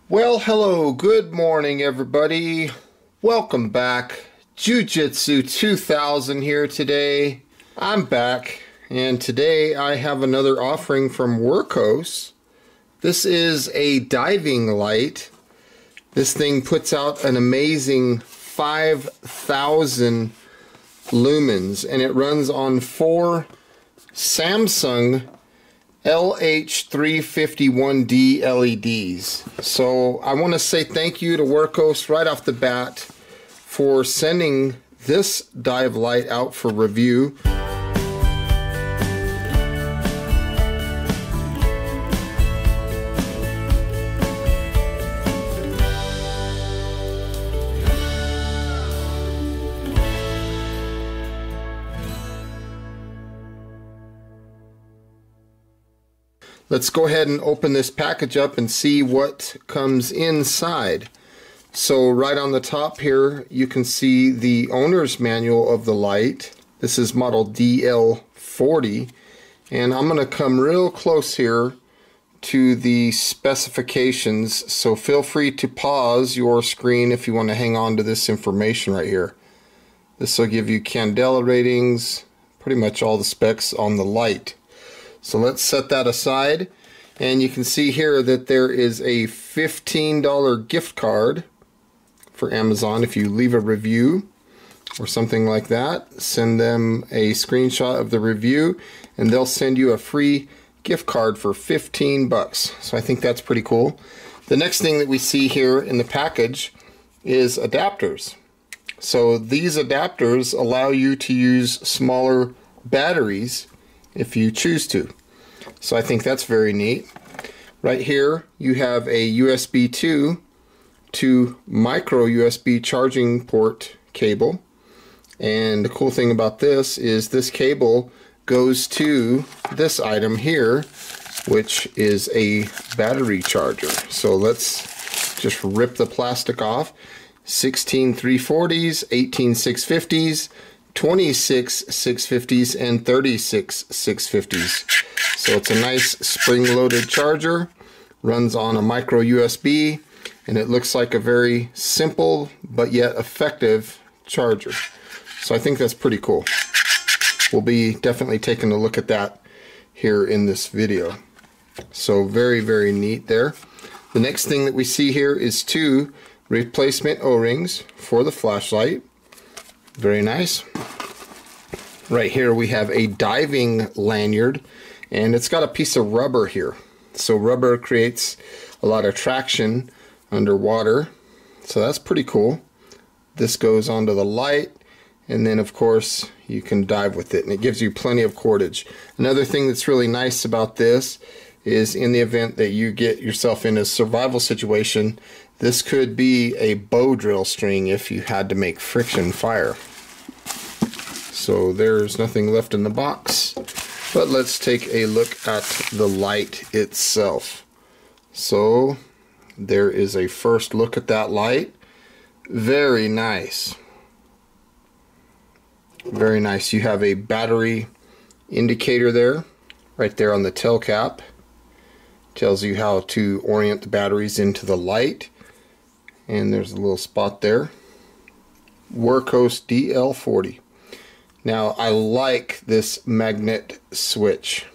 Well, hello, good morning everybody. Welcome back. Jiujitsu2000 here today. I'm back, and today I have another offering from Wurkkos. This is a diving light. This thing puts out an amazing 5,000 lumens, and it runs on 4 Samsung LH351D LEDs. So I want to say thank you to Wurkkos right off the bat for sending this dive light out for review. Let's go ahead and open this package up and see what comes inside. So right on the top here you can see the owner's manual of the light. This is model DL40, and I'm going to come real close here to the specifications, so feel free to pause your screen if you want to hang on to this information right here. This will give you candela ratings, pretty much all the specs on the light. So let's set that aside, and you can see here that there is a $15 gift card for Amazon. If you leave a review or something like that, send them a screenshot of the review and they'll send you a free gift card for 15 bucks. So I think that's pretty cool. The next thing that we see here in the package is adapters. So these adapters allow you to use smaller batteries if you choose to. So I think that's very neat. Right here you have a USB 2 to micro USB charging port cable, and the cool thing about this is this cable goes to this item here, which is a battery charger. So let's just rip the plastic off. 16 340s, 18 650s, 26 650s, and 36 650s. So it's a nice spring-loaded charger, runs on a micro USB, and it looks like a very simple but yet effective charger. So I think that's pretty cool. We'll be definitely taking a look at that here in this video. So very, very neat there. The next thing that we see here is 2 replacement O-rings for the flashlight. Very nice. Right here we have a diving lanyard, and it's got a piece of rubber here. So rubber creates a lot of traction underwater, so that's pretty cool. This goes onto the light, and then of course you can dive with it, and it gives you plenty of cordage. Another thing that's really nice about this is in the event that you get yourself in a survival situation, this could be a bow drill string if you had to make friction fire. So there's nothing left in the box, but let's take a look at the light itself. So there is a first look at that light. Very nice. Very nice. You have a battery indicator there, right there on the tail cap. Tells you how to orient the batteries into the light. And there's a little spot there. Wurkkos DL40. Now I like this magnet switch.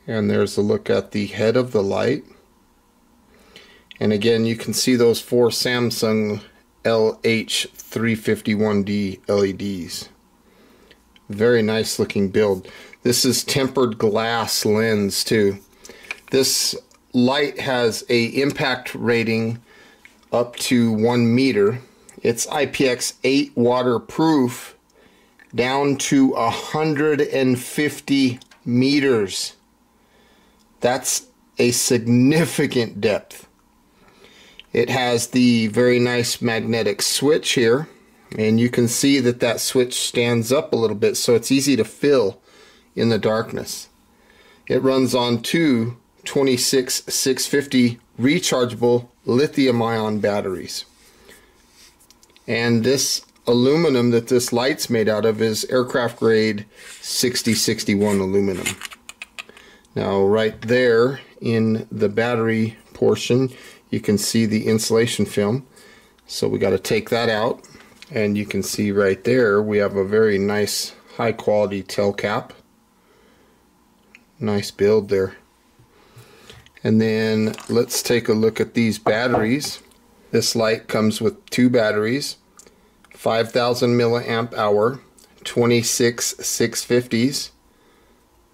And there's a look at the head of the light. And again, you can see those 4 Samsung LH351D LEDs. Very nice looking build. This is tempered glass lens too. This light has a impact rating up to 1 meter. It's IPX8 waterproof down to 150 meters. That's a significant depth. It has the very nice magnetic switch here, and you can see that that switch stands up a little bit, so it's easy to fill in the darkness. It runs on 2 26 650 rechargeable lithium-ion batteries. And this aluminum that this light's made out of is aircraft grade 6061 aluminum. Now right there in the battery portion, you can see the insulation film. So we got to take that out, and you can see right there we have a very nice high quality tail cap. Nice build there. And then let's take a look at these batteries. This light comes with two batteries, 5,000 milliamp hour, 26 650s.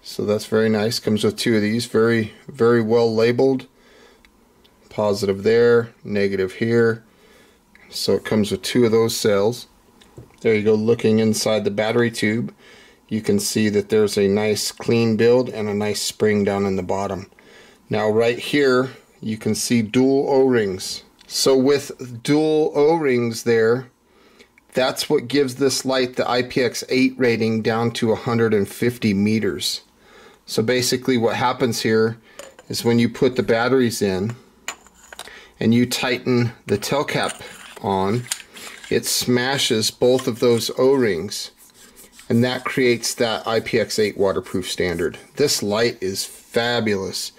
So that's very nice. Comes with two of these, very well labeled. Positive there, negative here. So it comes with two of those cells. There you go. Looking inside the battery tube, you can see that there's a nice clean build and a nice spring down in the bottom. Now right here you can see dual O-rings. So with dual O-rings there, that's what gives this light the IPX8 rating down to 150 meters. So basically what happens here is when you put the batteries in and you tighten the tail cap on, it smashes both of those O-rings, and that creates that IPX8 waterproof standard. This light is fabulous.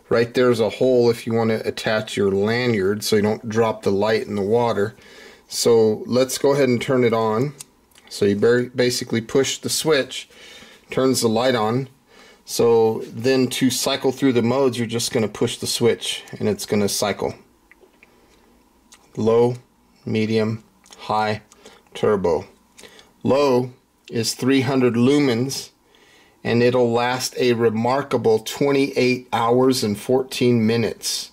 Right there's a hole if you want to attach your lanyard so you don't drop the light in the water. So let's go ahead and turn it on. So you basically push the switch, turns the light on. So then to cycle through the modes, you're just going to push the switch and it's going to cycle. Low, medium, high, turbo. Low is 300 lumens, and it'll last a remarkable 28 hours and 14 minutes.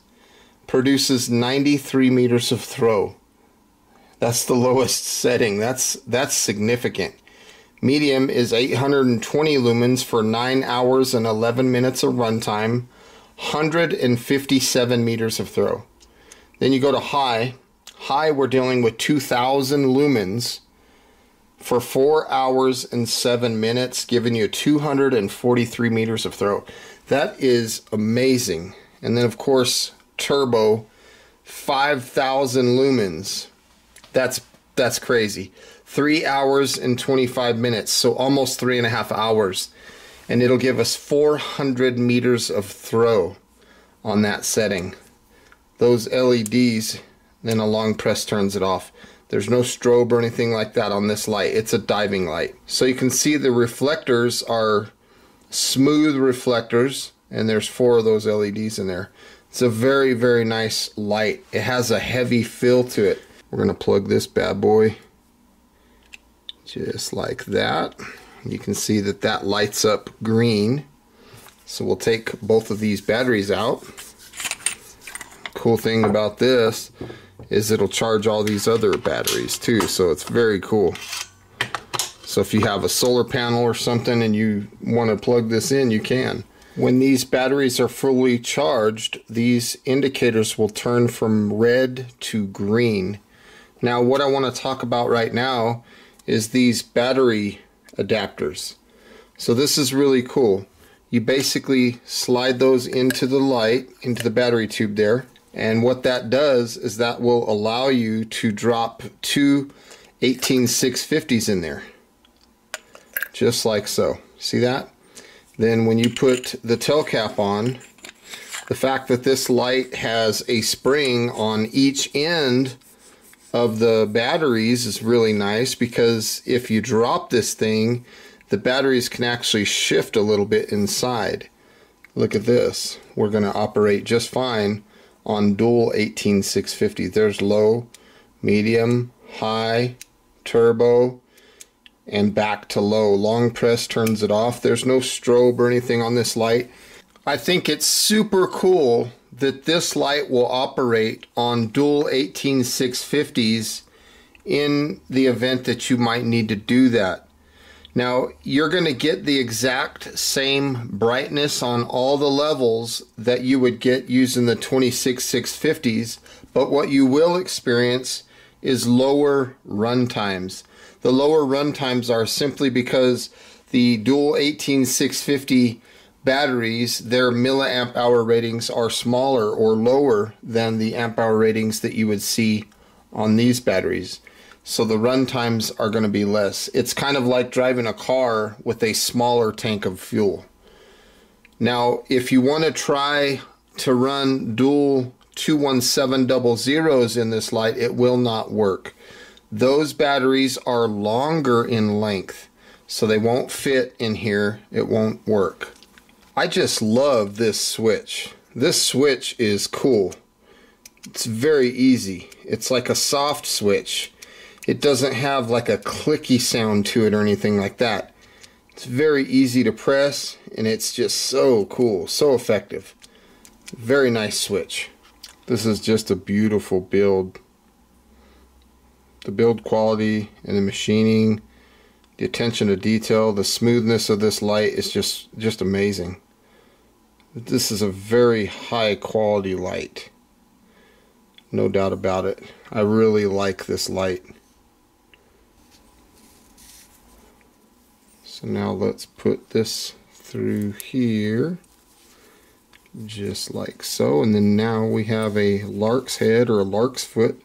Produces 93 meters of throw. That's the lowest setting. That's significant. Medium is 820 lumens for 9 hours and 11 minutes of runtime, 157 meters of throw. Then you go to high. High, we're dealing with 2000 lumens for 4 hours and 7 minutes, giving you 243 meters of throw. That is amazing. And then of course turbo, 5,000 lumens. That's crazy. 3 hours and 25 minutes, so almost 3.5 hours. And it'll give us 400 meters of throw on that setting. Those LEDs, then a long press turns it off. There's no strobe or anything like that on this light. It's a diving light. So you can see the reflectors are smooth reflectors, and there's 4 of those LEDs in there. It's a very nice light. It has a heavy feel to it. We're gonna plug this bad boy just like that. You can see that that lights up green. So we'll take both of these batteries out. Cool thing about this is it'll charge all these other batteries too, so it's very cool. So if you have a solar panel or something and you want to plug this in, you can. When these batteries are fully charged, these indicators will turn from red to green. Now what I want to talk about right now is these battery adapters. So this is really cool. You basically slide those into the light, into the battery tube there, and what that does is that will allow you to drop 2 18650s in there, just like so. See that? Then when you put the tail cap on, the fact that this light has a spring on each end of the batteries is really nice, because if you drop this thing, the batteries can actually shift a little bit inside. Look at this. We're going to operate just fine on dual 18650. There's low, medium, high, turbo, and back to low. Long press turns it off. There's no strobe or anything on this light. I think it's super cool that this light will operate on dual 18650s in the event that you might need to do that. Now you're going to get the exact same brightness on all the levels that you would get using the 26650s, but what you will experience is lower run times. The lower run times are simply because the dual 18650 batteries, their milliamp hour ratings are smaller or lower than the amp hour ratings that you would see on these batteries. So the run times are going to be less. It's kind of like driving a car with a smaller tank of fuel. Now, if you want to try to run dual DL21700s in this light, it will not work. Those batteries are longer in length, so they won't fit in here. It won't work. I just love this switch. This switch is cool. It's very easy. It's like a soft switch. It doesn't have like a clicky sound to it or anything like that. It's very easy to press, and it's just so cool, so effective. Very nice switch. This is just a beautiful build. The build quality and the machining, the attention to detail, the smoothness of this light is just amazing. This is a very high quality light. No doubt about it. I really like this light. So now let's put this through here, just like so, and then now we have a lark's head or a lark's foot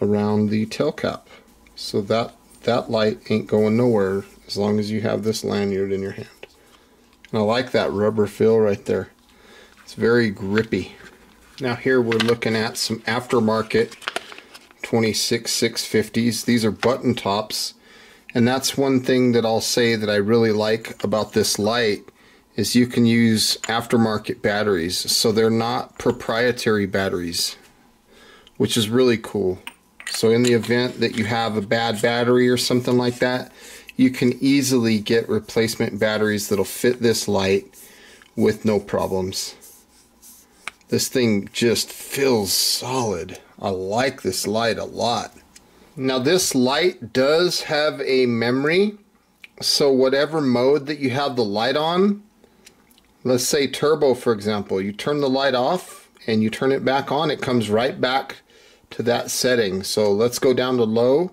around the tail cap. So that light ain't going nowhere as long as you have this lanyard in your hand. And I like that rubber feel right there. It's very grippy. Now here we're looking at some aftermarket 26650s. These are button tops. And that's one thing that I'll say that I really like about this light is you can use aftermarket batteries. So they're not proprietary batteries, which is really cool. So in the event that you have a bad battery or something like that, you can easily get replacement batteries that'll fit this light with no problems. This thing just feels solid. I like this light a lot. Now this light does have a memory, so whatever mode that you have the light on, let's say turbo for example, you turn the light off and you turn it back on, it comes right back to that setting. So let's go down to low,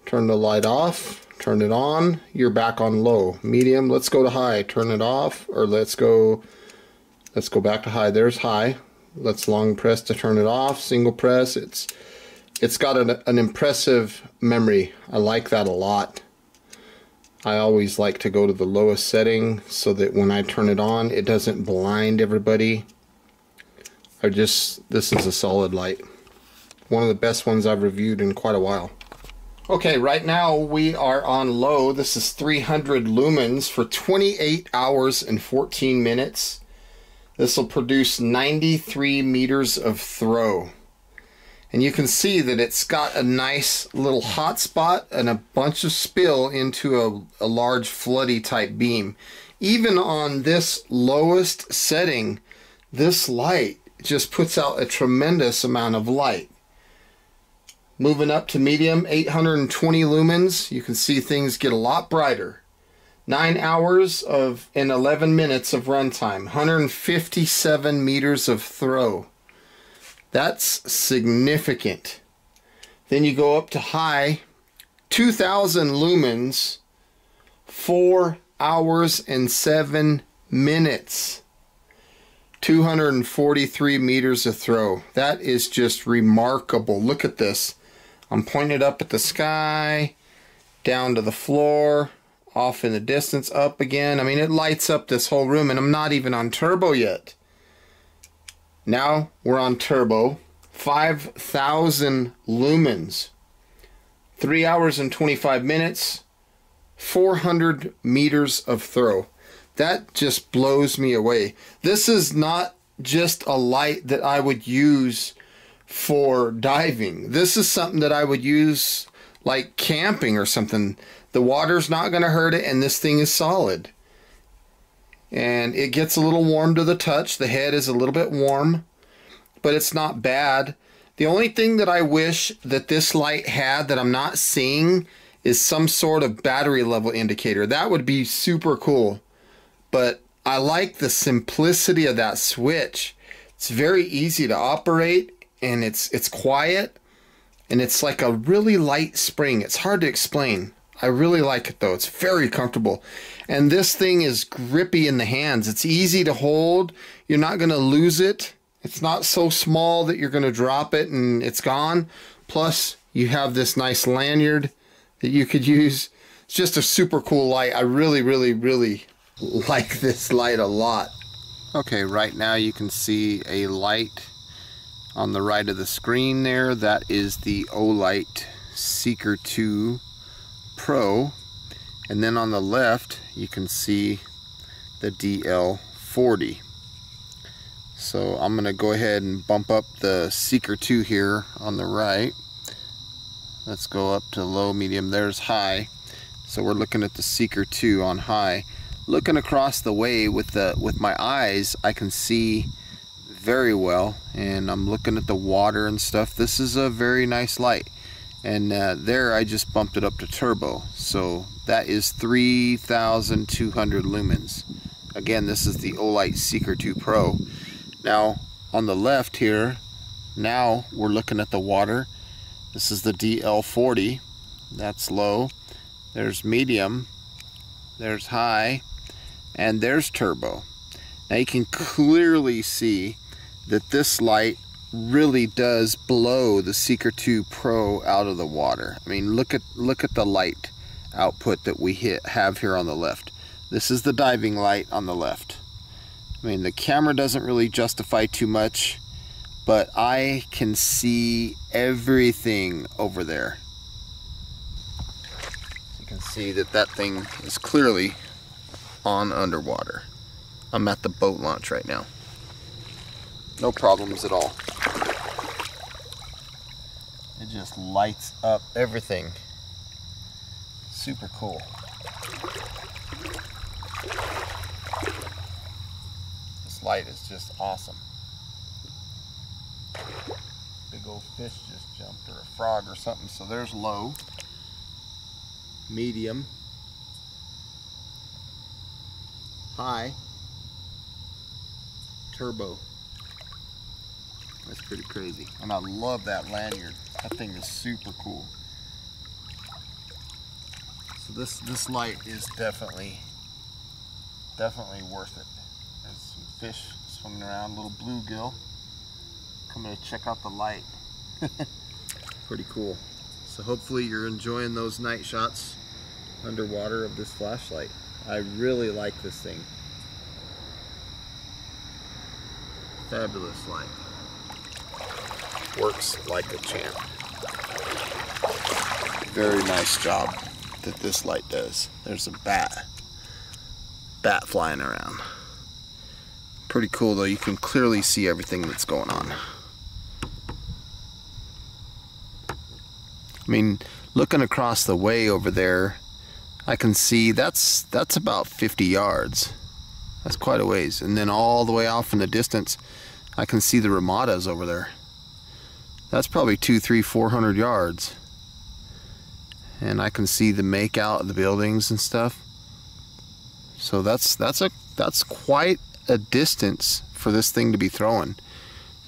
turn the light off, turn it on, you're back on low. Medium, let's go to high, turn it off, or let's go back to high. There's high. Let's long press to turn it off, single press. It's got an impressive memory. I like that a lot. I always like to go to the lowest setting so that when I turn it on, it doesn't blind everybody. This is a solid light. One of the best ones I've reviewed in quite a while. Okay, right now we are on low. This is 300 lumens for 28 hours and 14 minutes. This will produce 93 meters of throw. And you can see that it's got a nice little hot spot and a bunch of spill into a large floody type beam. Even on this lowest setting, this light just puts out a tremendous amount of light. Moving up to medium, 820 lumens, you can see things get a lot brighter. 9 hours and 11 minutes of runtime, 157 meters of throw. That's significant. Then you go up to high, 2000 lumens, 4 hours and 7 minutes, 243 meters of throw. That is just remarkable. Look at this. I'm pointed up at the sky, down to the floor, off in the distance, up again. I mean, it lights up this whole room, and I'm not even on turbo yet. Now we're on turbo, 5,000 lumens, 3 hours and 25 minutes, 400 meters of throw. That just blows me away. This is not just a light that I would use for diving. This is something that I would use like camping or something. The water's not going to hurt it, and this thing is solid. And it gets a little warm to the touch. The head is a little bit warm, but it's not bad. The only thing that I wish that this light had that I'm not seeing is some sort of battery level indicator. That would be super cool. But I like the simplicity of that switch. It's very easy to operate, and it's quiet, and it's like a really light spring. It's hard to explain. I really like it though. It's very comfortable. And this thing is grippy in the hands. It's easy to hold. You're not going to lose it. It's not so small that you're going to drop it and it's gone. Plus, you have this nice lanyard that you could use. It's just a super cool light. I really, really, really like this light a lot. Okay, right now you can see a light On the right of the screen there, that is the Olight Seeker 2 Pro. And then on the left, you can see the DL40. So I'm going to go ahead and bump up the Seeker 2 here on the right. Let's go up to low, medium, there's high. So we're looking at the Seeker 2 on high. Looking across the way with my eyes, I can see very well, and I'm looking at the water and stuff. This is a very nice light. And there I just bumped it up to turbo. So that is 3,200 lumens. Again, this is the Olight Seeker 2 Pro. Now on the left here, now we're looking at the water. This is the DL40. That's low. There's medium. There's high. And there's turbo. Now you can clearly see that this light really does blow the Seeker 2 Pro out of the water. I mean, look at the light output that we have here on the left. This is the diving light on the left. I mean, the camera doesn't really justify too much, but I can see everything over there. You can see that that thing is clearly on underwater. I'm at the boat launch right now. No problems at all. It just lights up everything. Super cool. This light is just awesome. Big old fish just jumped, or a frog or something. So there's low, medium, high, turbo. That's pretty crazy. And I love that lanyard. That thing is super cool. So this light is definitely worth it. There's some fish swimming around, little bluegill. Coming to check out the light. Pretty cool. So hopefully you're enjoying those night shots underwater of this flashlight. I really like this thing. Fabulous light. Works like a champ. Very nice job that this light does. There's a bat flying around. Pretty cool though. You can clearly see everything that's going on. I mean, looking across the way over there, I can see that's about 50 yards. That's quite a ways. And then all the way off in the distance, I can see the Ramadas over there. That's probably 200, 300, 400 yards. And I can see the make out of the buildings and stuff. So that's quite a distance for this thing to be throwing.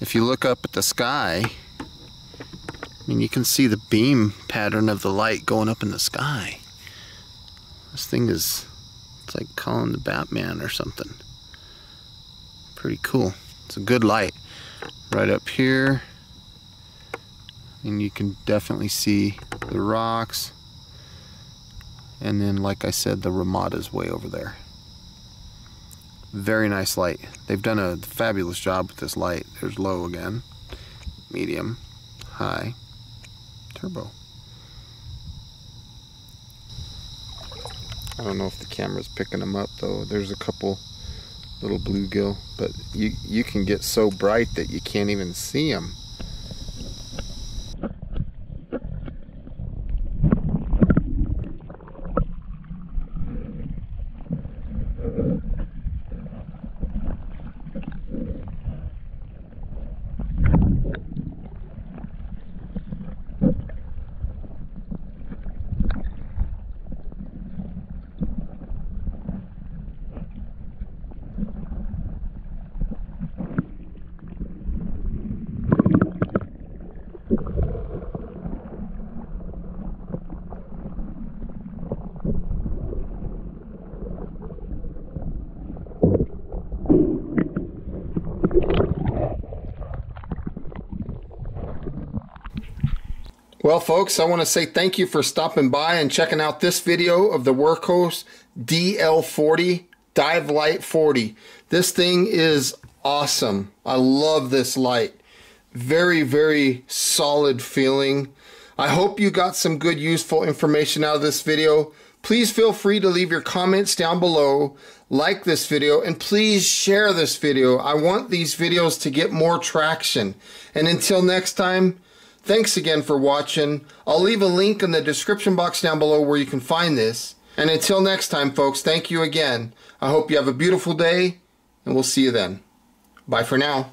If you look up at the sky, I mean, you can see the beam pattern of the light going up in the sky. This thing is, it's like calling the Batman or something. Pretty cool. It's a good light. Right up here, and you can definitely see the rocks. And then, like I said, the Ramada's way over there. Very nice light. They've done a fabulous job with this light. There's low again, medium, high, turbo. I don't know if the camera's picking them up though. There's a couple little bluegill, but you can get so bright that you can't even see them. Well, folks, I want to say thank you for stopping by and checking out this video of the Wurkkos DL40 Dive Light 40. This thing is awesome. I love this light. very, very solid feeling. I hope you got some good, useful information out of this video. Please feel free to leave your comments down below, like this video, and please share this video. I want these videos to get more traction. And until next time, thanks again for watching. I'll leave a link in the description box down below where you can find this. And until next time, folks, thank you again. I hope you have a beautiful day, and we'll see you then. Bye for now.